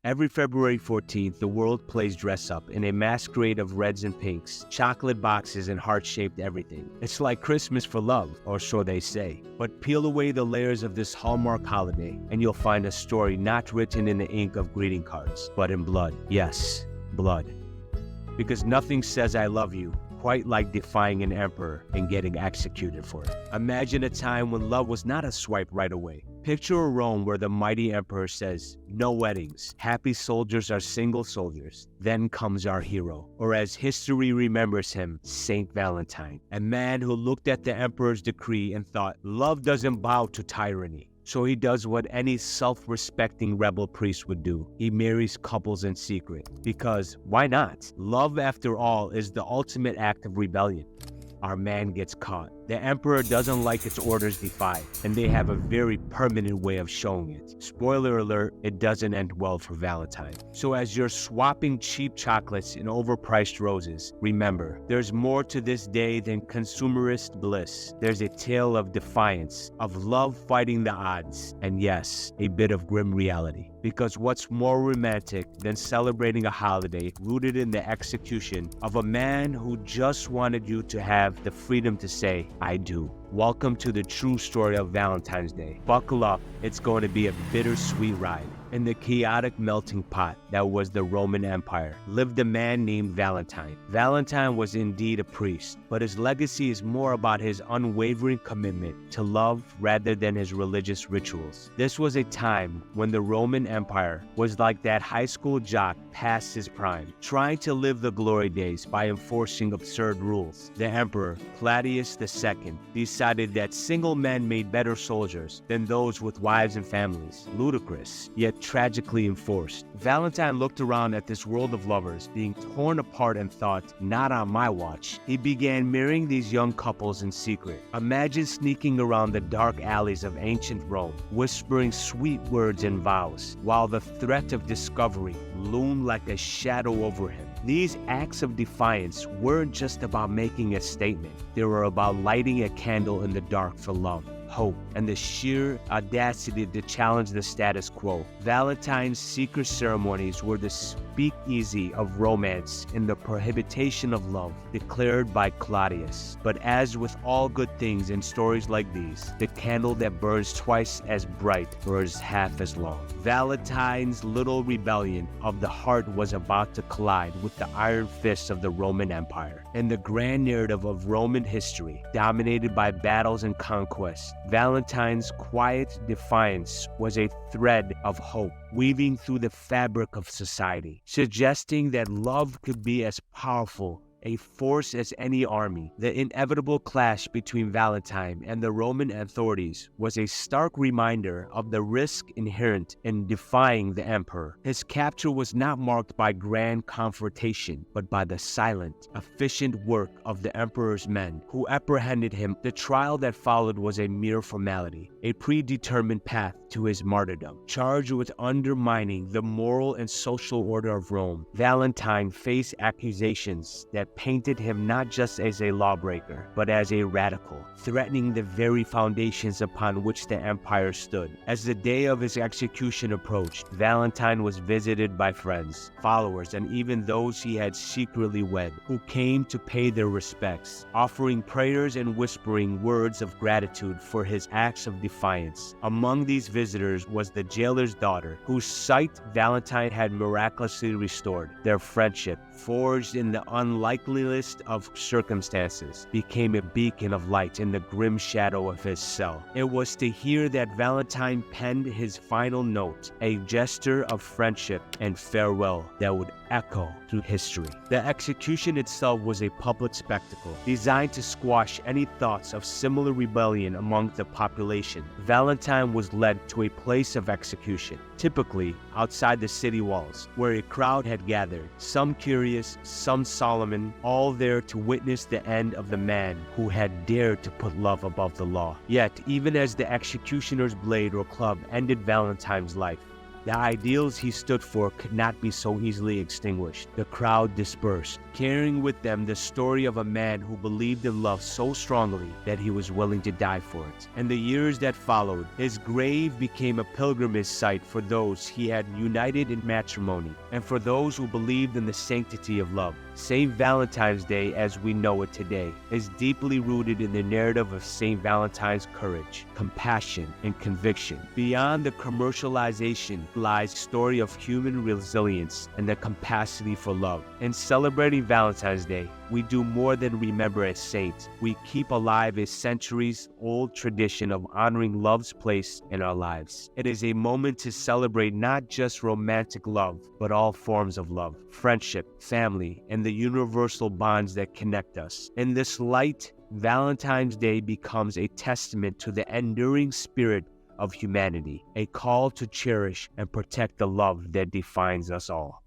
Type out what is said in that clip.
Every February 14th, the world plays dress up in a masquerade of reds and pinks, chocolate boxes, and heart-shaped everything. It's like Christmas for love, or so they say. But peel away the layers of this Hallmark holiday, and you'll find a story not written in the ink of greeting cards, but in blood. Yes, blood. Because nothing says I love you quite like defying an emperor and getting executed for it. Imagine a time when love was not a swipe right away. Picture a Rome where the mighty emperor says, "No weddings. Happy soldiers are single soldiers." Then comes our hero, or as history remembers him, Saint Valentine, a man who looked at the emperor's decree and thought, love doesn't bow to tyranny. So he does what any self-respecting rebel priest would do. He marries couples in secret. Because why not? Love, after all, is the ultimate act of rebellion. Our man gets caught. The emperor doesn't like its orders defied, and they have a very permanent way of showing it. Spoiler alert, it doesn't end well for Valentine. So as you're swapping cheap chocolates and overpriced roses, remember, there's more to this day than consumerist bliss. There's a tale of defiance, of love fighting the odds, and yes, a bit of grim reality. Because what's more romantic than celebrating a holiday rooted in the execution of a man who just wanted you to have the freedom to say, I do. Welcome to the true story of Valentine's Day. Buckle up, it's going to be a bittersweet ride. In the chaotic melting pot that was the Roman Empire lived a man named Valentine. Valentine was indeed a priest, but his legacy is more about his unwavering commitment to love rather than his religious rituals. This was a time when the Roman Empire was like that high school jock past his prime, trying to live the glory days by enforcing absurd rules. The emperor, Claudius II, decided that single men made better soldiers than those with wives and families. Ludicrous, yet tragically enforced. Valentine looked around at this world of lovers being torn apart and thought, not on my watch. He began marrying these young couples in secret. Imagine sneaking around the dark alleys of ancient Rome, whispering sweet words and vows, while the threat of discovery loomed like a shadow over him. These acts of defiance weren't just about making a statement. They were about lighting a candle in the dark for love, hope, and the sheer audacity to challenge the status quo. Valentine's secret ceremonies were the speakeasy of romance and the prohibition of love declared by Claudius. But as with all good things in stories like these, the candle that burns twice as bright burns half as long. Valentine's little rebellion of the heart was about to collide with the iron fists of the Roman Empire. In the grand narrative of Roman history, dominated by battles and conquests, Valentine's quiet defiance was a thread of hope weaving through the fabric of society, suggesting that love could be as powerful a force as any army. The inevitable clash between Valentine and the Roman authorities was a stark reminder of the risk inherent in defying the emperor. His capture was not marked by grand confrontation, but by the silent, efficient work of the emperor's men who apprehended him. The trial that followed was a mere formality, a predetermined path to his martyrdom. Charged with undermining the moral and social order of Rome, Valentine faced accusations that painted him not just as a lawbreaker, but as a radical, threatening the very foundations upon which the empire stood. As the day of his execution approached, Valentine was visited by friends, followers, and even those he had secretly wed, who came to pay their respects, offering prayers and whispering words of gratitude for his acts of defiance. Among these visitors was the jailer's daughter, whose sight Valentine had miraculously restored. Their friendship, forged in the unlikeliest of circumstances, became a beacon of light in the grim shadow of his cell. It was to hear that Valentine penned his final note, a gesture of friendship and farewell that would echo through history. The execution itself was a public spectacle, designed to squash any thoughts of similar rebellion among the population. Valentine was led to a place of execution, typically outside the city walls, where a crowd had gathered, some curious, some solemn, all there to witness the end of the man who had dared to put love above the law. Yet, even as the executioner's blade or club ended Valentine's life, The ideals he stood for could not be so easily extinguished. The crowd dispersed, carrying with them the story of a man who believed in love so strongly that he was willing to die for it. In the years that followed, his grave became a pilgrimage site for those he had united in matrimony and for those who believed in the sanctity of love. Saint Valentine's Day, as we know it today, is deeply rooted in the narrative of Saint Valentine's courage, compassion, and conviction. Beyond the commercialization lies the story of human resilience and the capacity for love. In celebrating Valentine's Day, we do more than remember a saint. We keep alive a centuries-old tradition of honoring love's place in our lives. It is a moment to celebrate not just romantic love, but all forms of love, friendship, family, and the universal bonds that connect us. In this light, Valentine's Day becomes a testament to the enduring spirit of humanity, a call to cherish and protect the love that defines us all.